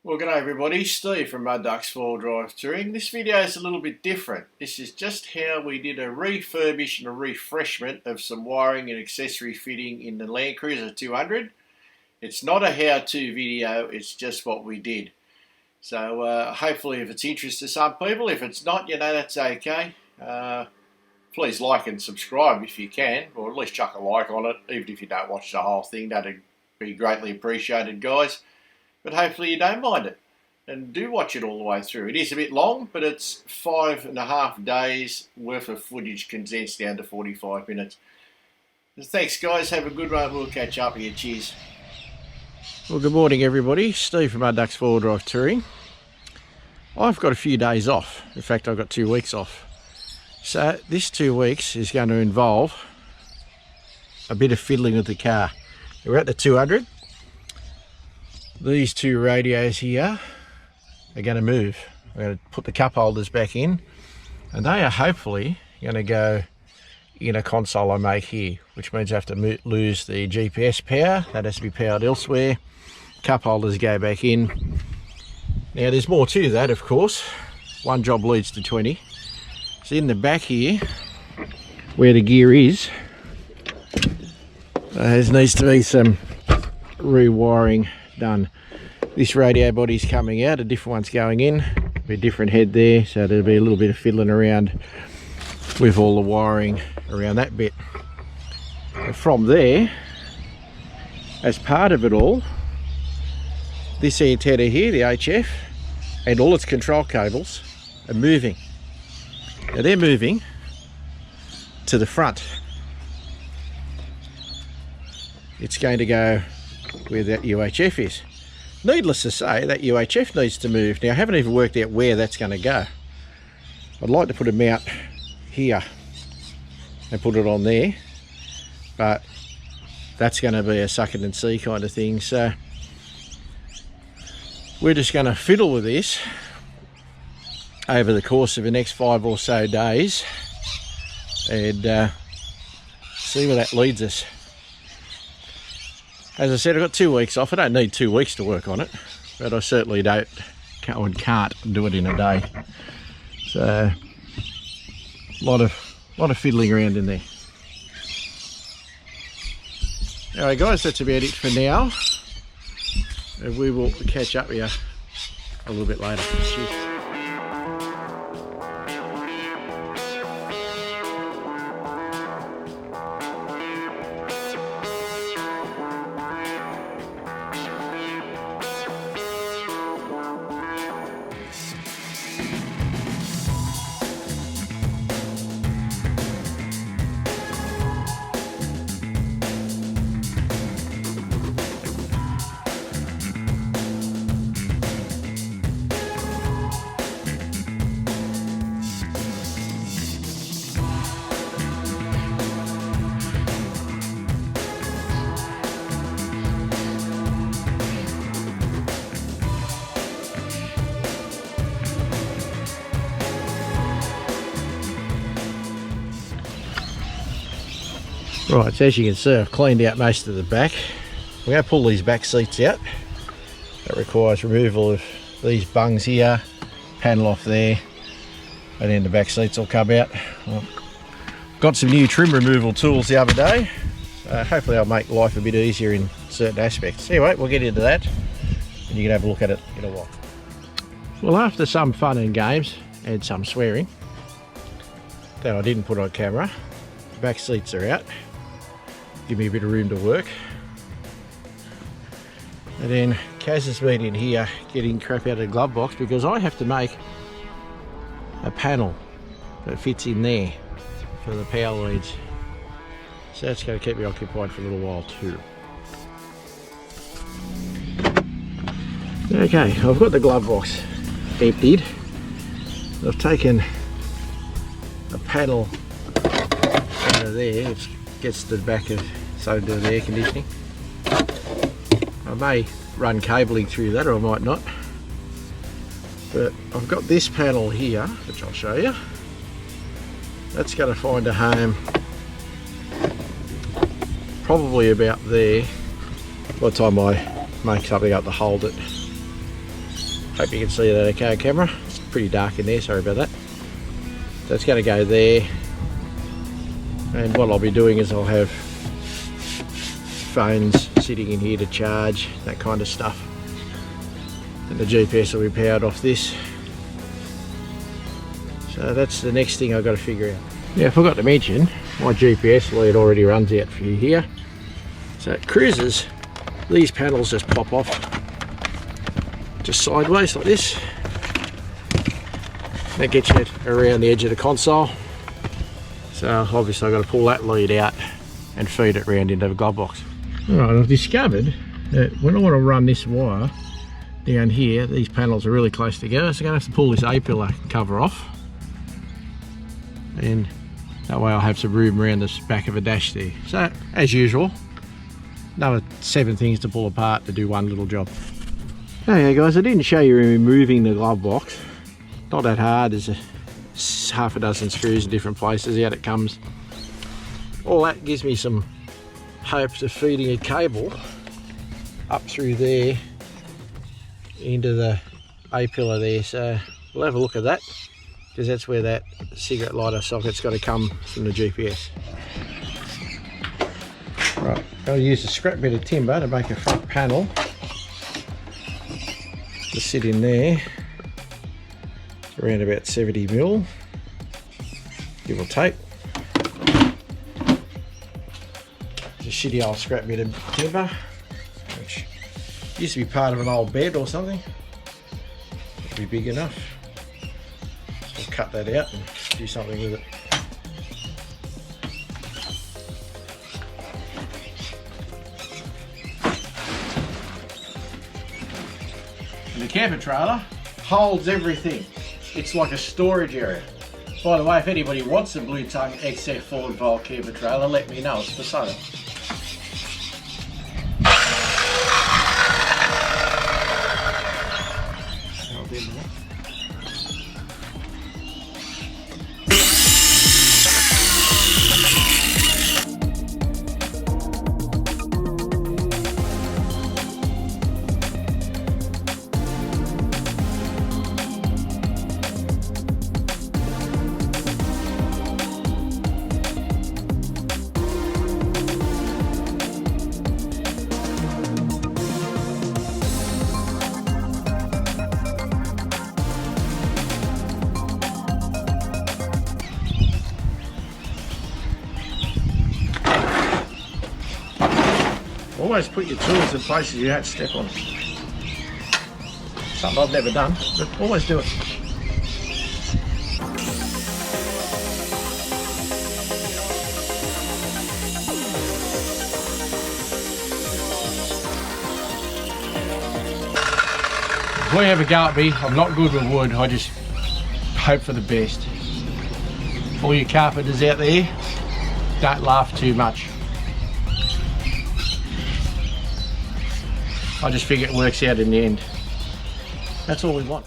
Well, g'day everybody, Steve from Mudduck's 4-Drive Touring. This video is a little bit different. This is just how we did a refurbish and a refreshment of some wiring and accessory fitting in the Land Cruiser 200. It's not a how-to video, it's just what we did. So hopefully if it's interest to some people, if it's not, that's okay. Please like and subscribe if you can, or at least chuck a like on it, even if you don't watch the whole thing. That'd be greatly appreciated, guys. But hopefully you don't mind it and do watch it all the way through. It is a bit long, but it's 5.5 days worth of footage condensed down to 45 minutes. So thanks guys, have a good one, we'll catch up here, cheers. Well, good morning everybody, Steve from Mudduck's 4-Drive Touring. I've got a few days off, in fact I've got 2 weeks off. So this 2 weeks is going to involve a bit of fiddling with the car. We're at the 200. These 2 radios here are going to move. I'm going to put the cup holders back in, and they are hopefully going to go in a console I make here, which means I have to lose the GPS power. That has to be powered elsewhere. Cup holders go back in. Now there's more to that, of course. One job leads to 20. So in the back here, where the gear is, there needs to be some rewiring done. This radio body's coming out, a different one's going in, be a different head there, so there'll be a little bit of fiddling around with all the wiring around that bit. And from there, as part of it all, this antenna here, the HF, and all its control cables are moving. Now they're moving to the front. It's going to go where that UHF is. Needless to say, that UHF needs to move. Now I haven't even worked out where that's going to go. I'd like to put a mount here and put it on there, but that's going to be a suck it and see kind of thing. So we're just going to fiddle with this over the course of the next 5 or so days and see where that leads us. As I said, I've got 2 weeks off. I don't need 2 weeks to work on it, but I certainly can't do it in a day. So a lot of fiddling around in there. Alright guys, that's about it for now. And we will catch up with you a little bit later. Cheers. Right, so as you can see, I've cleaned out most of the back. We're going to pull these back seats out. That requires removal of these bungs here, panel off there, and then the back seats will come out. Got some new trim removal tools the other day. Hopefully I'll make life a bit easier in certain aspects. Anyway, we'll get into that, and you can have a look at it in a while. Well, after some fun and games, and some swearing, that I didn't put on camera, the back seats are out. Give me a bit of room to work. And then Kaz has been in here getting crap out of the glove box because I have to make a panel that fits in there for the power leads. So that's going to keep me occupied for a little while too. Okay, I've got the glove box emptied. I've taken a panel out of there, which gets to the back of so to the air conditioning. I may run cabling through that, or I might not. But I've got this panel here, which I'll show you. That's going to find a home probably about there by the time I make something up to hold it. Hope you can see that okay on camera. It's pretty dark in there, sorry about that. So it's going to go there, and what I'll be doing is I'll have phones sitting in here to charge, that kind of stuff, and the GPS will be powered off this. So that's the next thing I've got to figure out. Yeah, I forgot to mention, my GPS lead already runs out for you here. So it cruises, these panels just pop off, just sideways like this. That gets you around the edge of the console. So obviously I've got to pull that lead out and feed it round into the glove box. Alright, I've discovered that when I want to run this wire down here, these panels are really close together, so I'm going to have to pull this A-pillar cover off. And that way I'll have some room around the back of a dash there. So, as usual, another 7 things to pull apart to do one little job. Okay guys, I didn't show you removing the glove box. Not that hard, there's half a dozen screws in different places, out it comes. All that gives me some hopes of feeding a cable up through there into the A-pillar there. So we'll have a look at that, because that's where that cigarette lighter socket's got to come from the GPS. Right, I'll use a scrap bit of timber to make a front panel to sit in there. It's around about 70mm, give or take. It's a shitty old scrap bit of timber, which used to be part of an old bed or something. It'll be big enough. So I'll cut that out and do something with it. And the camper trailer holds everything. It's like a storage area. By the way, if anybody wants a Blue Tongue XF 4-volt camper trailer, let me know, it's for sale. Always put your tools in places you don't step on. Something I've never done, but always do it. If you have a go at me, I'm not good with wood, I just hope for the best. All you carpenters out there, don't laugh too much. I just figure it works out in the end. That's all we want.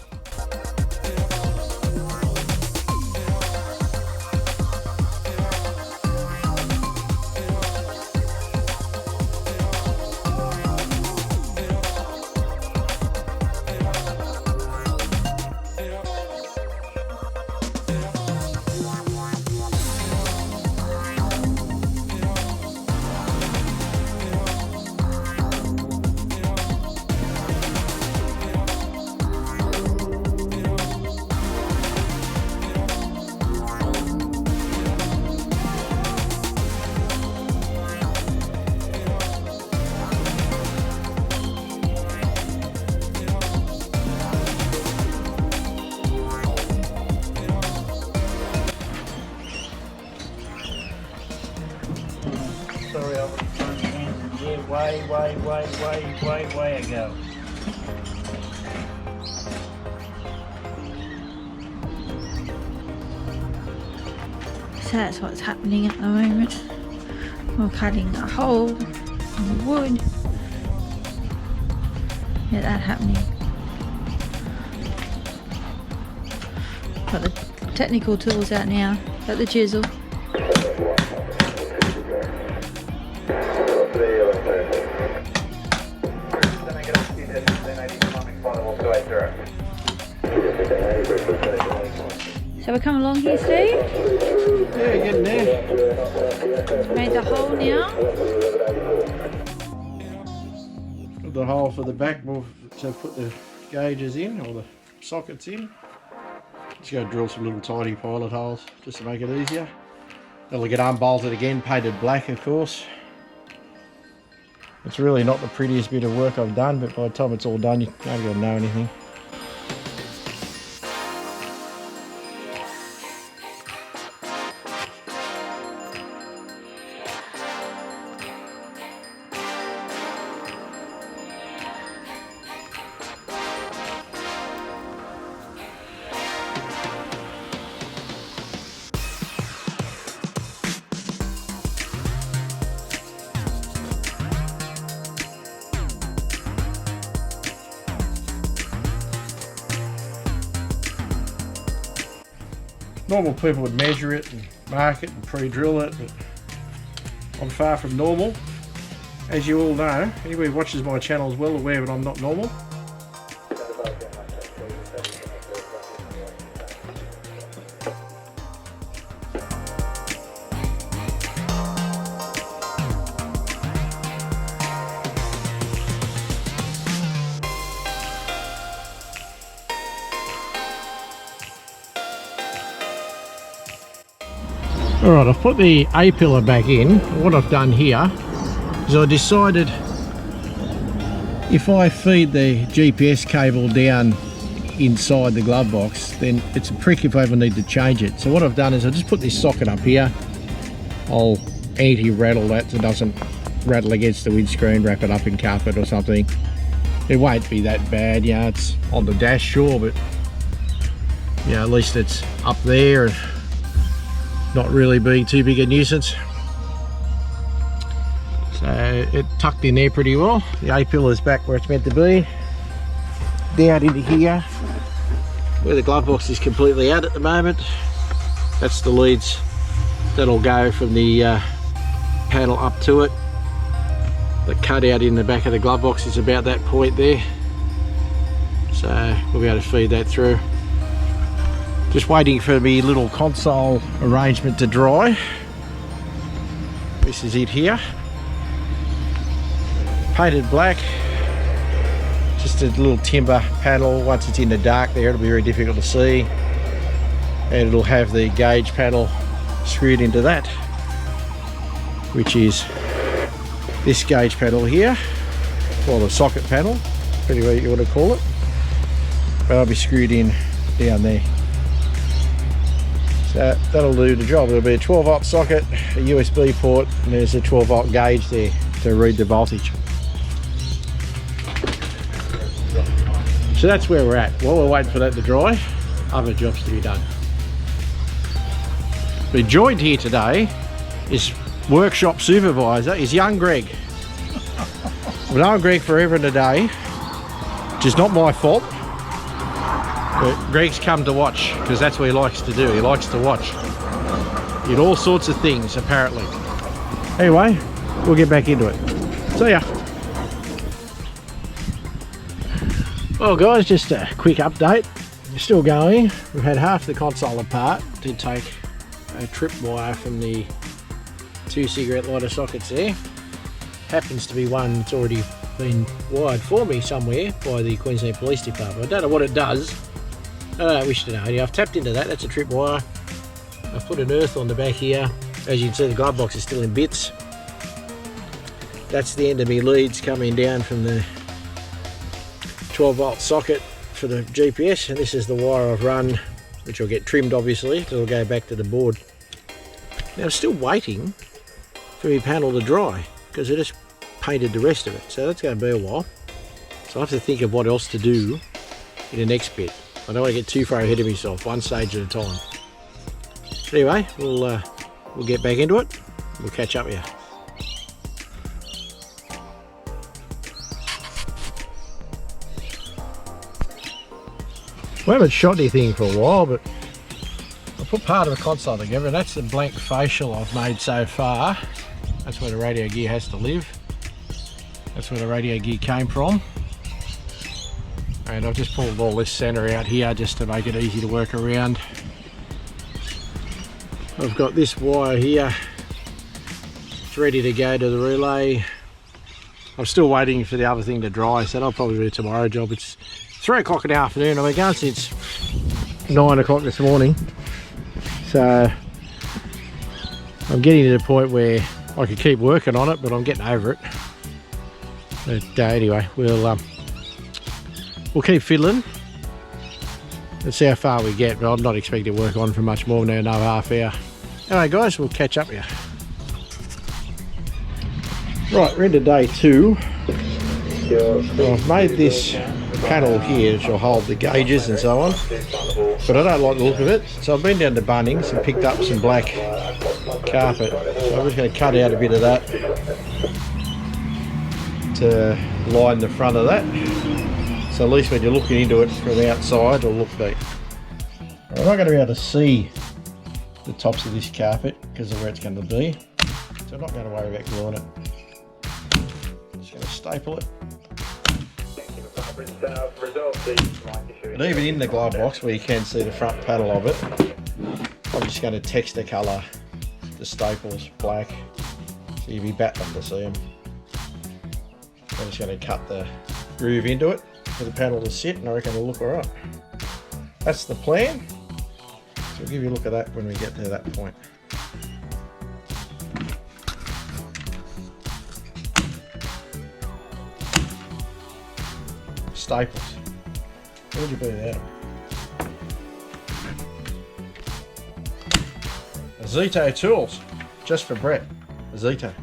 Sorry, I was trying to answer. Yeah, way ago. So that's what's happening at the moment. We're cutting a hole in the wood. Get that happening. Got the technical tools out now. Got the chisel. So we're coming along here, Steve. Yeah, getting there. Made the hole now. Got the hole for the back to put the gauges in, or the sockets in. Just go drill some little tiny pilot holes just to make it easier. That'll get unbolted again, painted black of course. It's really not the prettiest bit of work I've done, but by the time it's all done you ain't got to know anything. Normal people would measure it and mark it and pre-drill it, but I'm far from normal. As you all know, anybody who watches my channel is well aware that I'm not normal. Alright, I've put the A-pillar back in. What I've done here is I decided if I feed the GPS cable down inside the glove box, then it's a prick if I ever need to change it. So what I've done is I just put this socket up here. I'll anti-rattle that so it doesn't rattle against the windscreen, wrap it up in carpet or something. It won't be that bad, you know, it's on the dash, sure, but you know, at least it's up there and not really being too big a nuisance. So it tucked in there pretty well. The A-pillar's back where it's meant to be. Down into here where the glove box is completely out at the moment. That's the leads that'll go from the panel up to it. The cutout in the back of the glove box is about that point there. So we'll be able to feed that through. Just waiting for the little console arrangement to dry. This is it here. Painted black. Just a little timber panel. Once it's in the dark there, it'll be very difficult to see. And it'll have the gauge panel screwed into that, which is this gauge panel here, or the socket panel, pretty what you want to call it. But I'll be screwed in down there. So that'll do the job. There'll be a 12-volt socket, a USB port, and there's a 12-volt gauge there to read the voltage. So that's where we're at. While we're waiting for that to dry, other jobs to be done. We joined here today is workshop supervisor is young Greg. I've known Greg forever and a day, which is not my fault. But Greg's come to watch because that's what he likes to do. He likes to watch. He did all sorts of things apparently. Anyway, we'll get back into it. See ya. Well guys, just a quick update. We're still going. We've had half the console apart. Did take a trip wire from the 2 cigarette lighter sockets there. Happens to be one that's already been wired for me somewhere by the Queensland Police Department. I don't know what it does. I don't wish to know. Anyway, I've tapped into that. That's a trip wire. I've put an earth on the back here. As you can see, the glove box is still in bits. That's the end of my leads coming down from the 12-volt socket for the GPS, and this is the wire I've run, which will get trimmed obviously. It'll go back to the board. Now I'm still waiting for my panel to dry because I just painted the rest of it, so that's going to be a while. So I have to think of what else to do in the next bit. I don't want to get too far ahead of myself, one stage at a time. Anyway, we'll get back into it. We'll catch up here. We haven't shot anything for a while, but I put part of the console together, and that's the blank facial I've made so far. That's where the radio gear has to live. That's where the radio gear came from. And I've just pulled all this centre out here just to make it easy to work around. I've got this wire here. It's ready to go to the relay. I'm still waiting for the other thing to dry, so that'll probably be a tomorrow job. It's 3 o'clock in the afternoon. I've been going since 9 o'clock this morning. So I'm getting to the point where I could keep working on it, but I'm getting over it. But anyway, we'll keep fiddling. Let's see how far we get, but I'm not expecting to work on for much more than another half hour. Anyway guys, we'll catch up here. Right, we're into day 2. So I've made this panel here which will hold the gauges and so on, but I don't like the look of it, so I've been down to Bunnings and picked up some black carpet. So I'm just going to cut out a bit of that to line the front of that, so at least when you're looking into it from outside it'll look neat. I'm not going to be able to see the tops of this carpet because of where it's going to be, so I'm not going to worry about gluing it. Just going to staple it. But even in the glove box where you can see the front panel of it, I'm just going to texture colour the staples black so you'll be battling to see them. I'm just going to cut the groove into it for the panel to sit, and I reckon it'll look alright. That's the plan, so we'll give you a look at that when we get to that point. Staples. What would you put it out of? Zito tools, just for Brett. Zito.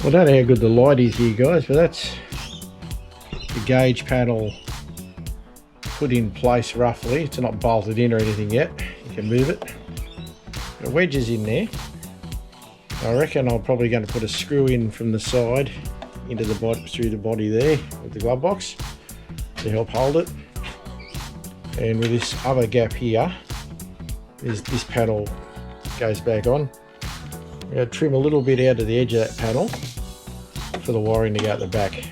I don't know how good the light is here guys, but that's the gauge panel put in place roughly. It's not bolted in or anything yet. You can move it. The wedges in there. I reckon I'm probably going to put a screw in from the side into the body, through the body there with the glove box to help hold it. And with this other gap here, this panel goes back on. I'm going to trim a little bit out of the edge of that panel for the wiring to go at the back.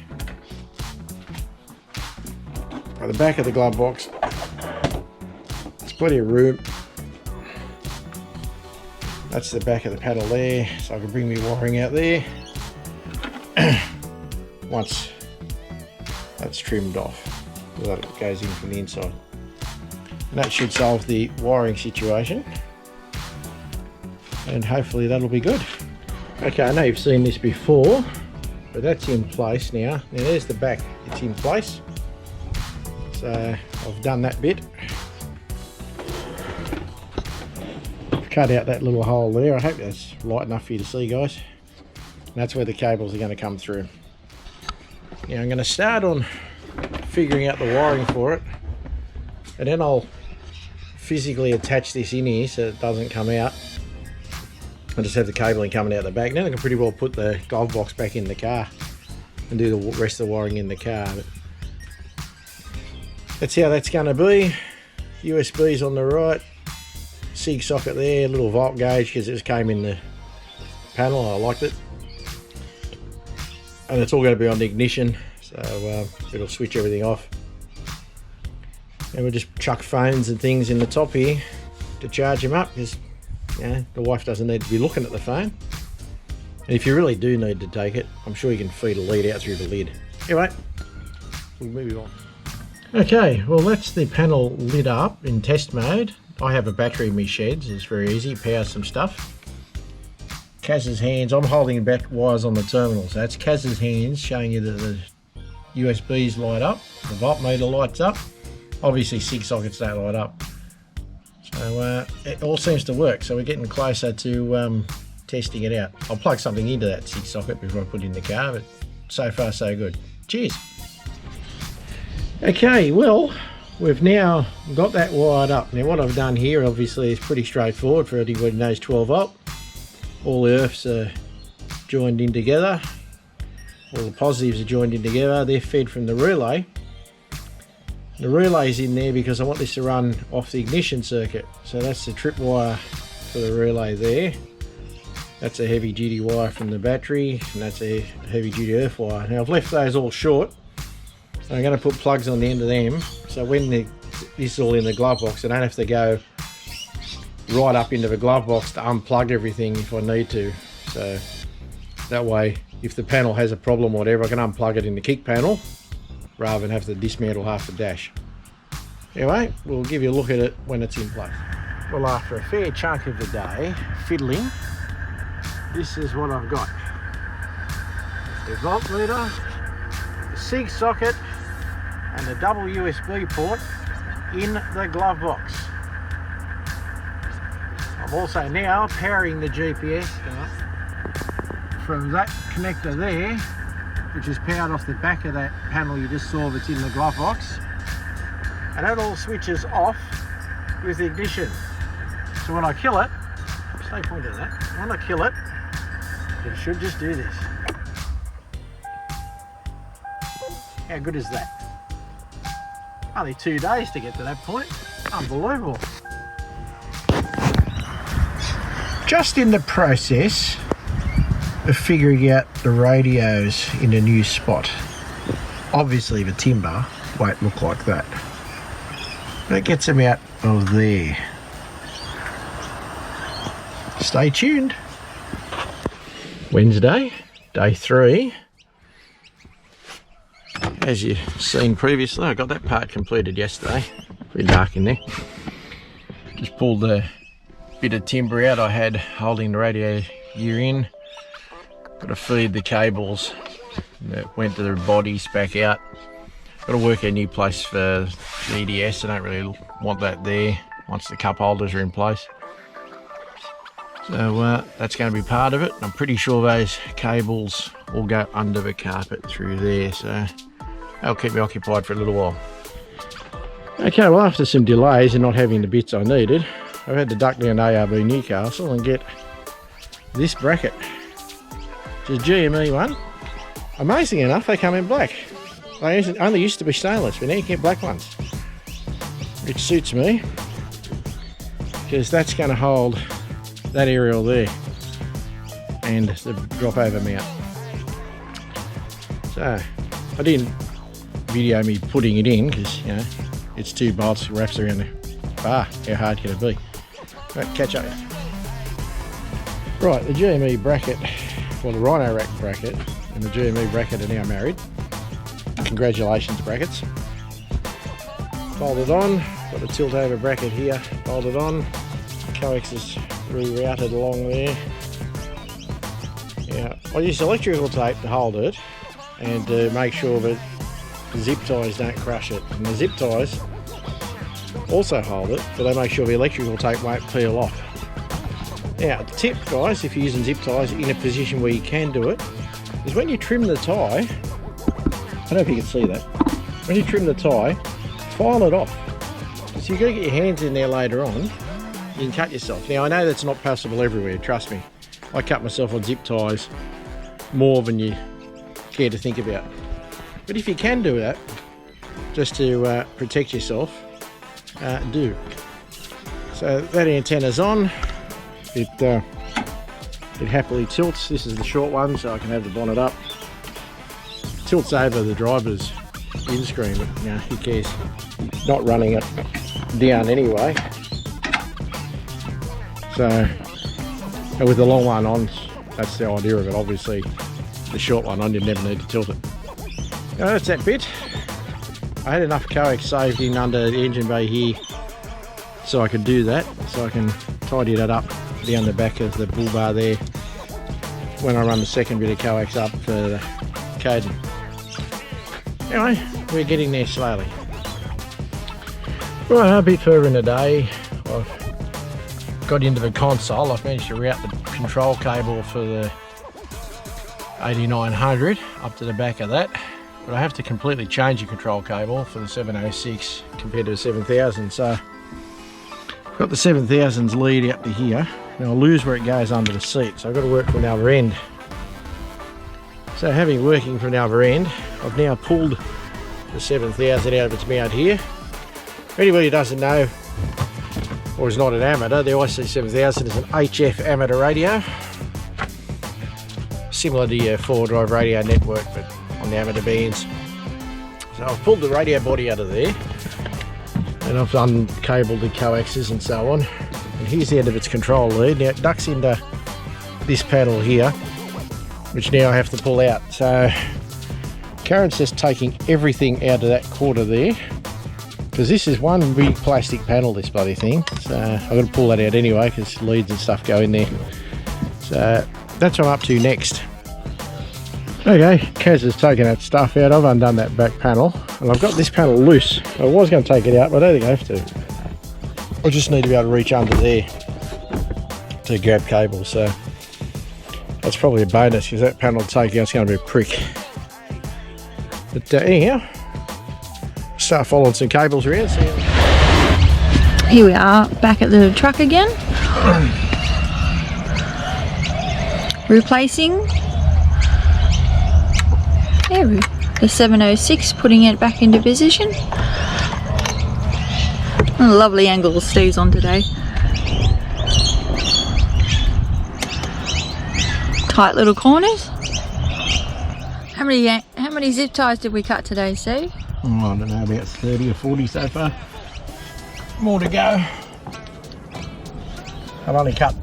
At the back of the glove box, there's plenty of room. That's the back of the panel there, so I can bring my wiring out there once that's trimmed off, so that it goes in from the inside. And that should solve the wiring situation, and hopefully that'll be good. Okay, I know you've seen this before, but that's in place now. Now there's the back, it's in place. So I've done that bit. Cut out that little hole there. I hope that's light enough for you to see guys. And that's where the cables are going to come through. Now I'm going to start on figuring out the wiring for it, and then I'll physically attach this in here so it doesn't come out. I just have the cabling coming out the back. Now I can pretty well put the glove box back in the car and do the rest of the wiring in the car. But that's how that's going to be. USB's on the right. SIG socket there, little volt gauge because it just came in the panel. I liked it, and it's all going to be on the ignition, so it'll switch everything off. And we'll just chuck phones and things in the top here to charge them up, because the wife doesn't need to be looking at the phone. And if you really do need to take it, I'm sure you can feed a lead out through the lid. Anyway, we'll move on. Okay, well that's the panel lit up in test mode. I have a battery in my sheds, it's very easy, power some stuff. Kaz's hands, I'm holding wires on the terminal, so that's Kaz's hands showing you that the USBs light up, the voltmeter lights up. Obviously 6 sockets don't light up. So it all seems to work, so we're getting closer to testing it out. I'll plug something into that 6 socket before I put it in the car, but so far so good. Cheers! Okay, well, we've now got that wired up. Now what I've done here obviously is pretty straightforward for anybody who knows 12 volt. All the earths are joined in together. All the positives are joined in together. They're fed from the relay. The relay's in there because I want this to run off the ignition circuit. So that's the trip wire for the relay there. That's a heavy duty wire from the battery, and that's a heavy duty earth wire. Now I've left those all short, so I'm going to put plugs on the end of them, so when this is all in the glove box, I don't have to go right up into the glove box to unplug everything if I need to. So that way, if the panel has a problem or whatever, I can unplug it in the kick panel rather than have to dismantle half the dash. Anyway, we'll give you a look at it when it's in place. Well, after a fair chunk of the day fiddling, this is what I've got. The voltmeter, the SIG socket, and the double USB port in the glove box. I'm also now powering the GPS from that connector there, which is powered off the back of that panel you just saw that's in the glove box, and that all switches off with the ignition. So when I kill it, stay pointed at that, when I kill it, it should just do this. How good is that? Only 2 days to get to that point. Unbelievable. Just in the process of figuring out the radios in a new spot. Obviously the timber won't look like that. That gets them out of there. Stay tuned. Wednesday, day 3. As you've seen previously, I got that part completed yesterday. Pretty dark in there. Just pulled the bit of timber out I had holding the radio gear in. Got to feed the cables that went to the bodies back out. Got to work a new place for the EDS. I don't really want that there once the cup holders are in place. So that's going to be part of it. I'm pretty sure those cables will go under the carpet through there, so that'll keep me occupied for a little while. Okay, well, after some delays and not having the bits I needed, I've had to duck down to ARB Newcastle and get this bracket, which is GME one. Amazing enough, they come in black. They only used to be stainless, but now you get black ones, which suits me because that's going to hold that aerial there and the drop over mount. So I didn't video me putting it in because, you know, it's 2 bolts wraps around the bar. How hard can it be? Right, catch up. Right, the GME bracket, well, the Rhino rack bracket and the GME bracket are now married. Congratulations, brackets. Folded on, got the tilt over bracket here, folded on. Coax is rerouted along there. Yeah, I use electrical tape to hold it and to make sure that the zip ties don't crush it. And the zip ties also hold it, but they make sure the electrical tape won't peel off. Now, the tip, guys, if you're using zip ties in a position where you can do it, is when you trim the tie, I don't know if you can see that, when you trim the tie, file it off. So you've got to get your hands in there later on, you can cut yourself. Now, I know that's not possible everywhere, trust me. I cut myself on zip ties more than you care to think about. But if you can do that, just to protect yourself, do. So that antenna's on. It happily tilts. This is the short one, so I can have the bonnet up. Tilts over the driver's windscreen, but you know, who cares? Not running it down anyway. So, and with the long one on, that's the idea of it. Obviously, the short one on, you never need to tilt it. Now, that's that bit. I had enough coax saved in under the engine bay here, so I could do that. So I can tidy that up down the back of the bull bar there when I run the second bit of coax up for the coding. Anyway, we're getting there slowly. Right, a bit further in the day, I've got into the console. I've managed to route the control cable for the 8900 up to the back of that, but I have to completely change the control cable for the 706 compared to the 7000. So I've got the 7000's lead out to here. Now I'll lose where it goes under the seat, so I've got to work from the other end. So having working from the other end, I've now pulled the 7000 out of its mount here. If anybody doesn't know, or is not an amateur, the IC7000 is an HF amateur radio. similar to your 4-drive radio network, but on the amateur bands. So I've pulled the radio body out of there, and I've uncabled the coaxes and so on. And here's the end of its control lead. Now it ducks into this panel here, which now I have to pull out. So Karen's just taking everything out of that quarter there, because this is one big plastic panel, this bloody thing. So I've got to pull that out anyway, because leads and stuff go in there. So that's what I'm up to next. Okay, Kaz has taken that stuff out. I've undone that back panel, and I've got this panel loose. I was going to take it out, but I don't think I have to. I just need to be able to reach under there to grab cables. So that's probably a bonus, because that panel taking out is going to be a prick. But anyhow, start following some cables around. Here we are, back at the truck again. Replacing the 706, putting it back into position. And a lovely angle Steve's on today. Tight little corners. How many zip ties did we cut today, Steve? Oh, I don't know, about 30 or 40 so far. More to go. I've only cut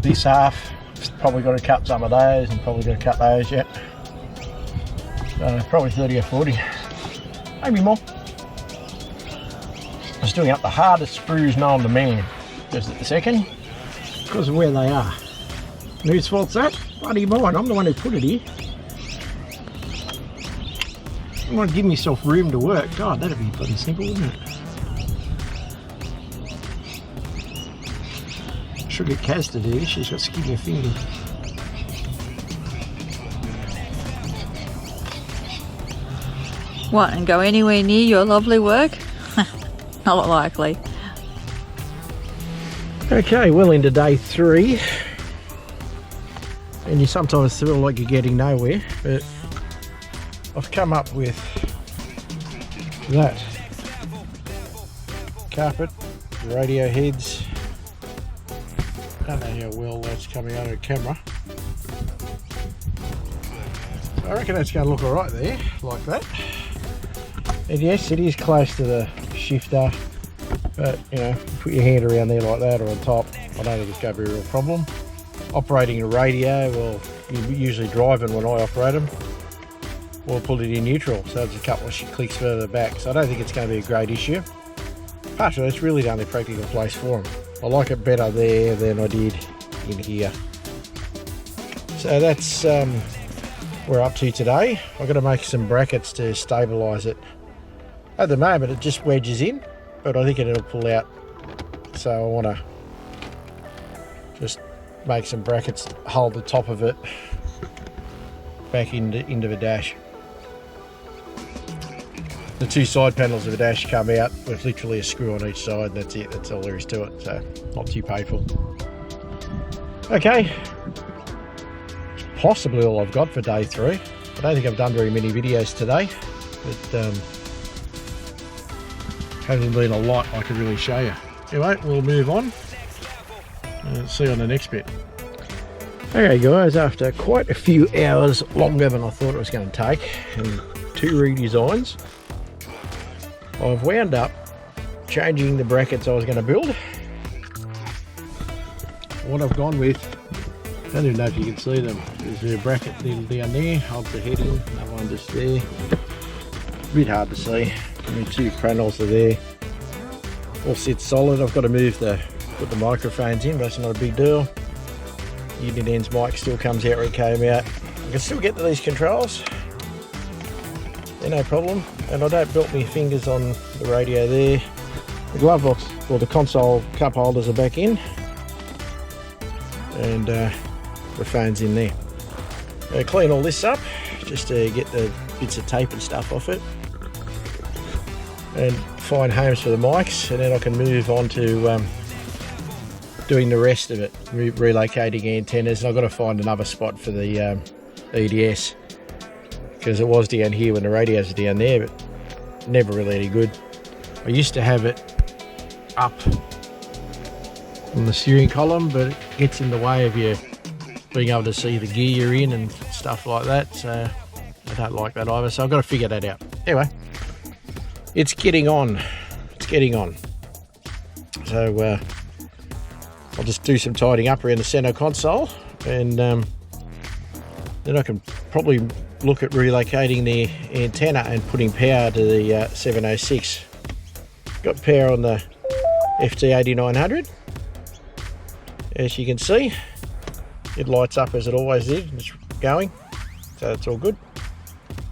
this half. Probably got to cut some of those, and probably got to cut those yet. So probably 30 or 40, maybe more. I was doing up the hardest screws known to man just at the second, because of where they are. And whose fault's that? Bloody mine. I'm the one who put it here. I want to give myself room to work. God, that'd be bloody simple, wouldn't it? Should get Kaz to do this. She's got skinnier fingers. What, and go anywhere near your lovely work? Not likely. Okay, well into day 3. And you sometimes feel like you're getting nowhere, but I've come up with that. Carpet, radio heads. Don't know how well that's coming out of camera. I reckon that's going to look alright there, like that. And yes, it is close to the shifter, but you know, put your hand around there like that or on top, I don't think it's going to be a real problem. Operating a radio, well, you're usually driving when I operate them, or put it in neutral, so it's a couple of clicks further back, so I don't think it's going to be a great issue. Partially, it's really the only practical place for them. I like it better there than I did in here. So that's we're up to today. I've got to make some brackets to stabilise it. At the moment it just wedges in, but I think it'll pull out, so I want to just make some brackets to hold the top of it back into the dash. The 2 side panels of the dash come out with literally a screw on each side. That's it, that's all there is to it, so not too painful. Okay, possibly all I've got for day 3. I don't think I've done very many videos today, but hasn't been a lot I could really show you. Anyway, we'll move on and see you on the next bit. Okay guys, after quite a few hours, longer than I thought it was going to take, and 2 redesigns, I've wound up changing the brackets I was going to build. What I've gone with, I don't even know if you can see them, there's a bracket down there, holds the head in, another one just there. A bit hard to see. I mean, 2 panels are there. All sits solid. I've got to put the microphones in, but it's not a big deal. Unit ends mic still comes out where it came out. I can still get to these controls. They're no problem. And I don't belt my fingers on the radio there. The glove box, or the console cup holders are back in. And the phone's in there. Clean all this up, just to get the bits of tape and stuff off it. And find homes for the mics, and then I can move on to doing the rest of it, relocating antennas. And I've got to find another spot for the EDS, because it was down here when the radios were down there, but never really any good. I used to have it up on the steering column, but it gets in the way of your being able to see the gear you're in and stuff like that. So I don't like that either. So I've got to figure that out. Anyway, it's getting on. It's getting on. So I'll just do some tidying up around the center console, and then I can probably look at relocating the antenna and putting power to the 706. Got power on the FT8900. As you can see, it lights up as it always did. It's going, so it's all good.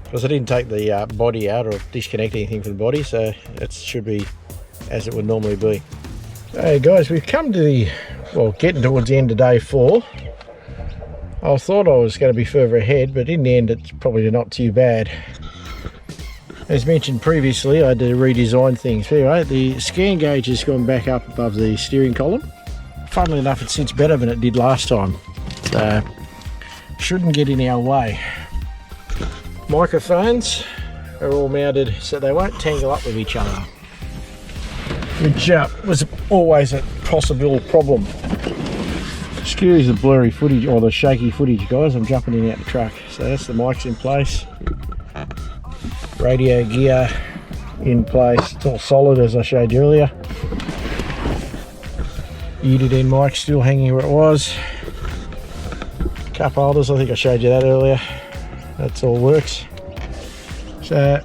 Because I didn't take the body out or disconnect anything from the body, so it should be as it would normally be. Hey guys, we've come to the, well, getting towards the end of day 4. I thought I was going to be further ahead, but in the end it's probably not too bad. As mentioned previously, I had to redesign things. Anyway, the scan gauge has gone back up above the steering column. Funnily enough, it sits better than it did last time. So, shouldn't get in our way. Microphones are all mounted so they won't tangle up with each other, which was always a possible problem. Excuse the blurry footage or the shaky footage, guys. I'm jumping in and out the truck. So that's the mics in place. Radio gear in place. It's all solid as I showed you earlier. Unit end mic still hanging where it was. Cup holders, I think I showed you that earlier. That's all works. So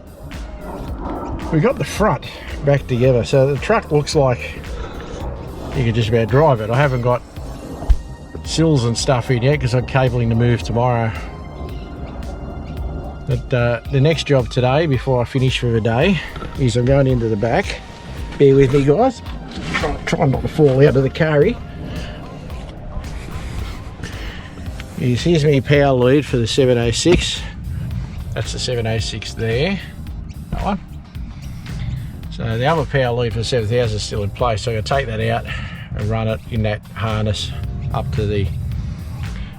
we got the front back together. So the truck looks like you can just about drive it. I haven't got sills and stuff in yet because I'm cabling to move tomorrow. But the next job today, before I finish for the day, is I'm going into the back. Bear with me, guys. Try not to fall out of the carry. Here's my power lead for the 706. That's the 706 there. That one. So the other power lead for the 7000 is still in place. So I'm going to take that out and run it in that harness up to the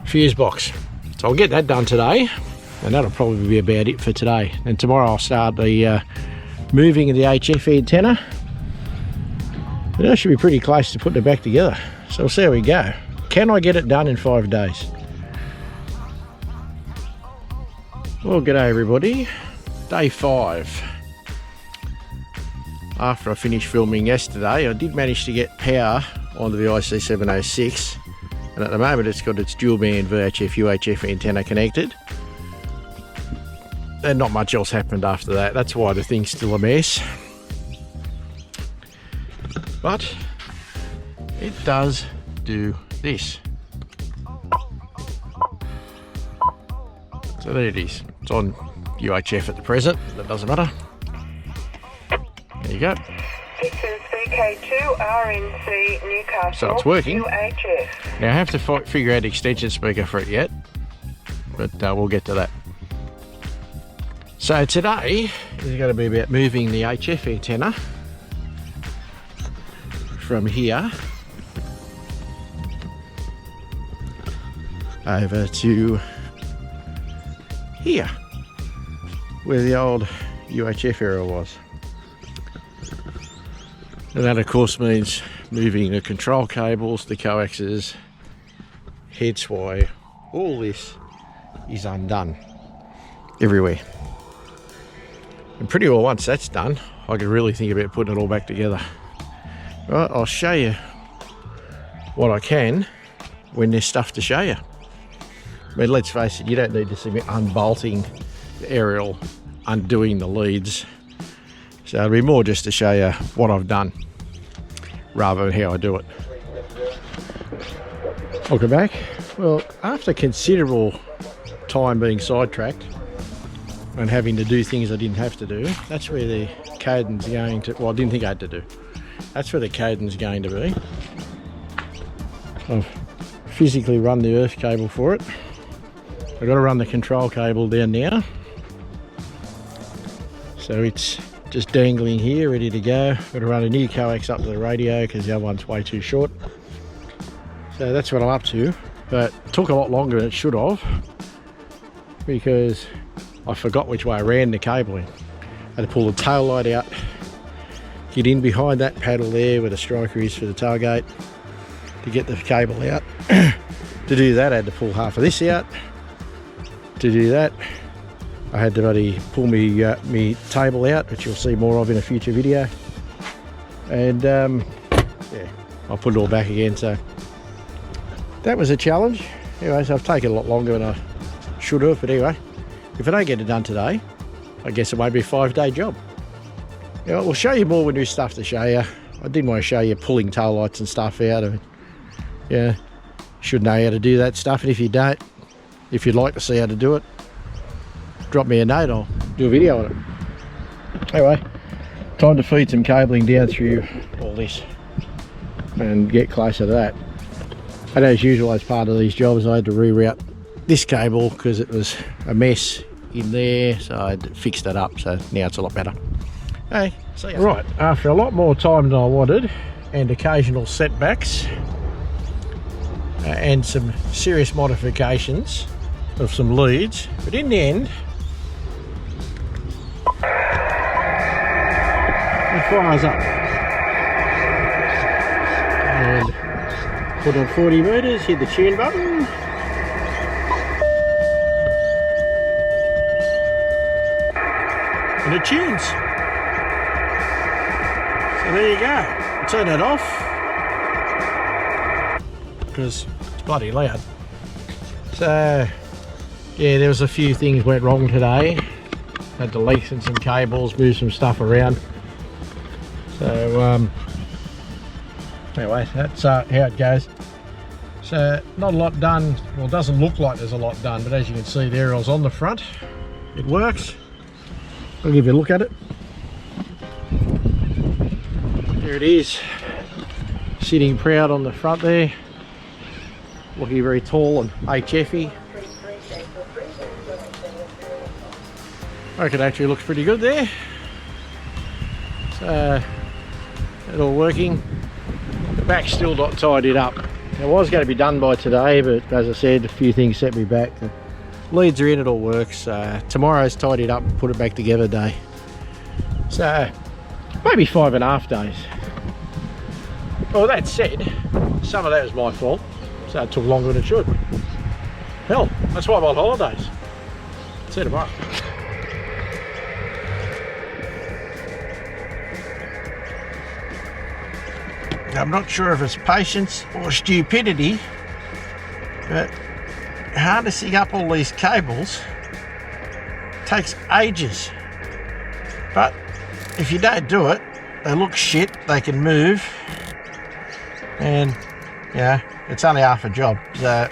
fuse box. So I'll get that done today, and that'll probably be about it for today. And tomorrow I'll start the moving of the HF antenna. And that should be pretty close to putting it back together. So we'll see how we go. Can I get it done in 5 days? Well, g'day everybody. Day 5. After I finished filming yesterday, I did manage to get power onto the IC706, and at the moment it's got its dual band VHF UHF antenna connected, and not much else happened after that. That's why the thing's still a mess, but it does do this. So there it is. It's on UHF at the present. That doesn't matter. There you go. This is VK2 RNC Newcastle. So it's working. UHF. Now I have to figure out the extension speaker for it yet, but we'll get to that. So today is going to be about moving the HF antenna from here over to here, where the old UHF area was. And that of course means moving the control cables, the coaxes, hence why all this is undone everywhere. And pretty well once that's done, I can really think about putting it all back together. Right, I'll show you what I can when there's stuff to show you. I mean, let's face it, you don't need to see me unbolting the aerial, undoing the leads. So it'll be more just to show you what I've done rather than how I do it. Welcome back. Well, after considerable time being sidetracked and having to do things I didn't have to do, that's where the Coden's going to, well, I didn't think I had to do. That's where the Coden's going to be. I've physically run the earth cable for it. I've got to run the control cable down now. So it's just dangling here, ready to go. Got to run a new coax up to the radio because the other one's way too short. So that's what I'm up to. But it took a lot longer than it should have because I forgot which way I ran the cabling. I had to pull the tail light out, get in behind that paddle there where the striker is for the tailgate to get the cable out. To do that I had to pull half of this out. To do that I had to pull me table out, which you'll see more of in a future video. And yeah, I'll put it all back again. So that was a challenge. Anyway, so I've taken a lot longer than I should have, but anyway, if I don't get it done today, I guess it won't be a 5-day job. Yeah, we'll show you more when there's stuff to show you. I did want to show you pulling tail lights and stuff out of it. Yeah, should know how to do that stuff, and if you don't, if you'd like to see how to do it, drop me a note, I'll do a video on it. Anyway, time to feed some cabling down through all this and get closer to that. And as usual, as part of these jobs, I had to reroute this cable because it was a mess in there, so I fixed it up, so now it's a lot better. Hey, see ya. Right, after a lot more time than I wanted and occasional setbacks and some serious modifications of some leads, but in the end it fires up and put on 40 metres, hit the tune button. And it tunes. So there you go. Turn it off because it's bloody loud. So yeah, there was a few things went wrong today. Had to lengthen some cables, move some stuff around. So anyway, that's how it goes. So not a lot done. Well, it doesn't look like there's a lot done, but as you can see there, I was on the front. It works. I'll give you a look at it. There it is, sitting proud on the front there, looking very tall and HFy. I reckon it actually looks pretty good there. So it all working. The back's still not tidied up. It was going to be done by today, but as I said, a few things set me back. The leads are in, it all works. Tomorrow's tidied up and put it back together day. So maybe 5.5 days. Well, that said, some of that was my fault, so it took longer than it should. Hell, that's why I'm on holidays. See you tomorrow. I'm not sure if it's patience or stupidity, but harnessing up all these cables takes ages. But if you don't do it, they look shit, they can move, and yeah, it's only half a job. So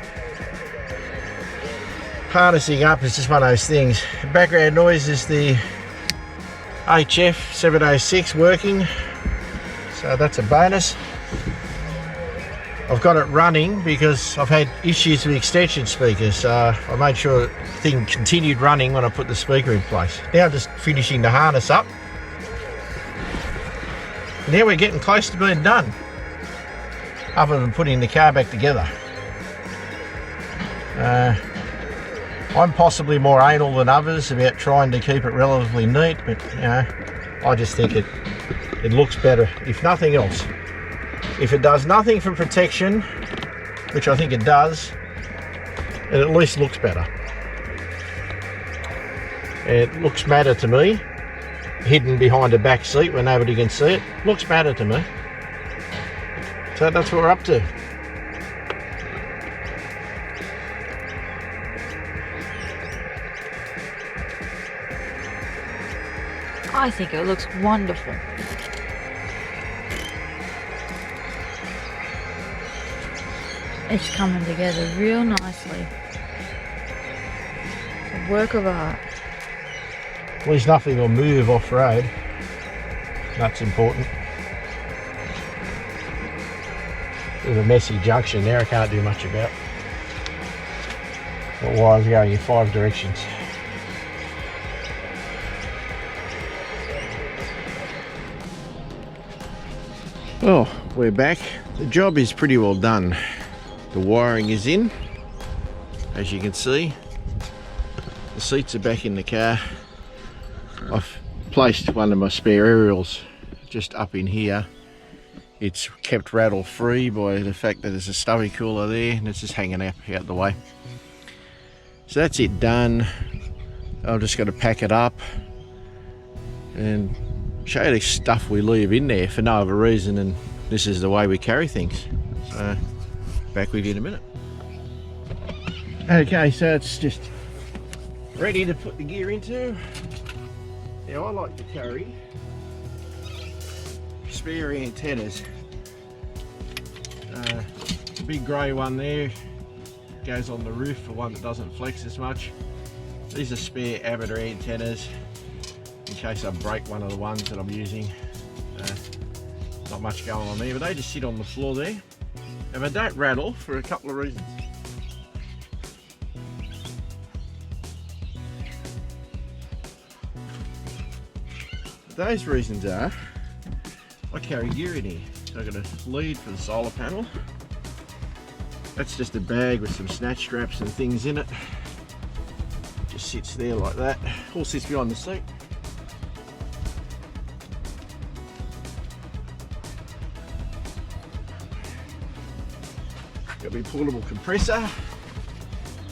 harnessing up is just one of those things. Background noise is the HF 706 working, so that's a bonus. I've got it running because I've had issues with extension speakers, so I made sure the thing continued running when I put the speaker in place. Now I'm just finishing the harness up. And now we're getting close to being done, other than putting the car back together. I'm possibly more anal than others about trying to keep it relatively neat, but you know, I just think it looks better, if nothing else. If it does nothing for protection, which I think it does, it at least looks better. It looks madder to me, hidden behind a back seat where nobody can see it. Looks madder to me. So that's what we're up to. I think it looks wonderful. It's coming together real nicely. It's a work of art. At least nothing will move off road. That's important. There's a messy junction there I can't do much about. But wires are going in 5 directions. Well, we're back. The job is pretty well done. The wiring is in, as you can see. The seats are back in the car. I've placed one of my spare aerials just up in here It's kept rattle free by the fact that there's a stubby cooler there and it's just hanging out the way. So that's it done. I'm just going to pack it up and show you the stuff we leave in there for no other reason, and this is the way we carry things. So back with you in a minute. Okay, so it's just ready to put the gear into. Now I like to carry spare antennas. The big grey one there goes on the roof for one that doesn't flex as much. These are spare amateur antennas in case I break one of the ones that I'm using. Not much going on there, but they just sit on the floor there and they don't rattle for a couple of reasons. Those reasons are, I carry gear in here. So I've got a lead for the solar panel. That's just a bag with some snatch straps and things in it. Just sits there like that. All sits behind the seat. Got my portable compressor.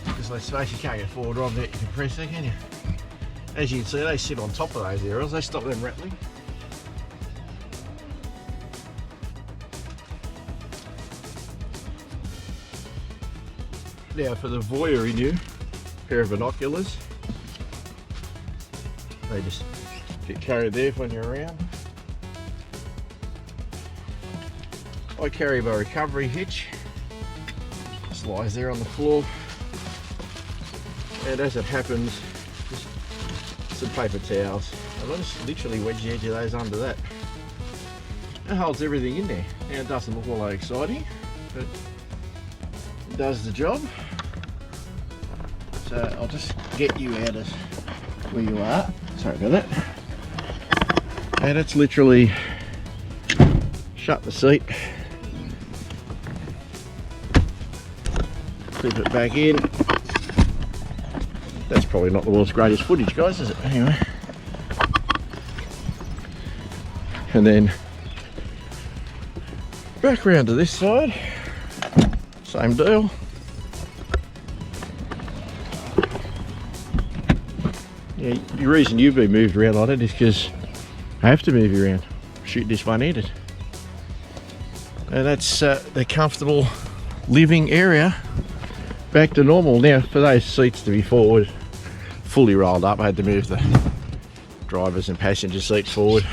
Because let's face it, you can't get four drive without your compressor, can you? As you can see, they sit on top of those aerials. They stop them rattling. Now for the voyeur in you, pair of binoculars. They just get carried there when you're around. I carry my recovery hitch. Just lies there on the floor. And as it happens, just some paper towels. And I just literally wedge the edge of those under that. It holds everything in there. Now it doesn't look all that exciting, but it does the job. So I'll just get you out of where you are. Sorry about that. And it's literally shut the seat, clip it back in. That's probably not the world's greatest footage, guys, is it? Anyway. And then back around to this side. Same deal. Yeah, the reason you've been moved around like it is because I have to move you around. Shoot this one-handed. And that's the comfortable living area. Back to normal. Now for those seats to be forward, fully rolled up, I had to move the driver's and passenger seats forward.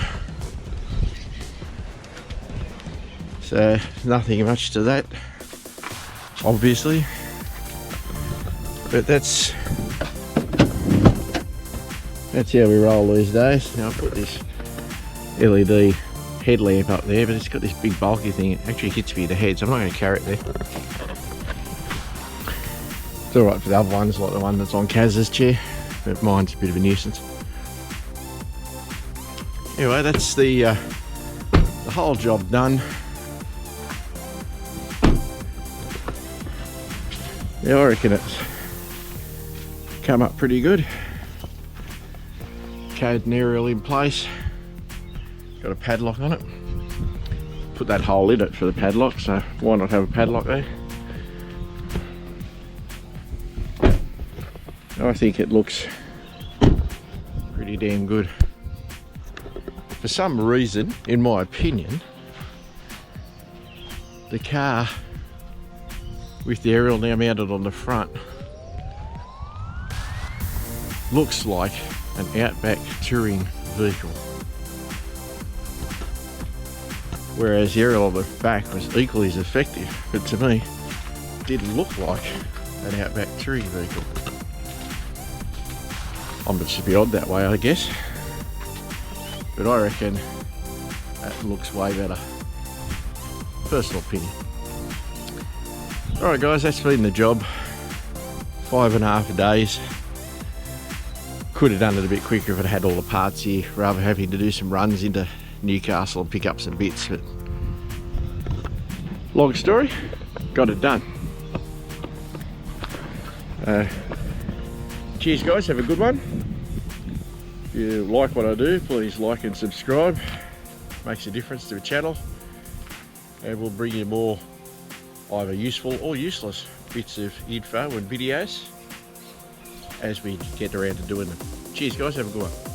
So nothing much to that, obviously. But that's how we roll these days. Now I put this LED headlamp up there, but it's got this big bulky thing. It actually hits me in the head, so I'm not going to carry it there. It's alright for the other ones, like the one that's on Kaz's chair, but mine's a bit of a nuisance. Anyway, that's the whole job done. Yeah, I reckon it's come up pretty good. Code and aerial in place. Got a padlock on it. Put that hole in it for the padlock, so why not have a padlock there? I think it looks pretty damn good. For some reason, in my opinion, the car with the aerial now mounted on the front looks like an Outback touring vehicle, whereas the aerial on the back was equally as effective, but to me it didn't look like an Outback touring vehicle. I'm just a bit odd that way, I guess, but I reckon that looks way better. Personal opinion. Alright guys, that's been the job. 5.5 days. Could have done it a bit quicker if it had all the parts here, rather having to do some runs into Newcastle and pick up some bits, but long story, got it done. Cheers guys, have a good one. If you like what I do, please like and subscribe. Makes a difference to the channel. and we'll bring you more either useful or useless bits of info and videos as we get around to doing them. Cheers guys, have a good one.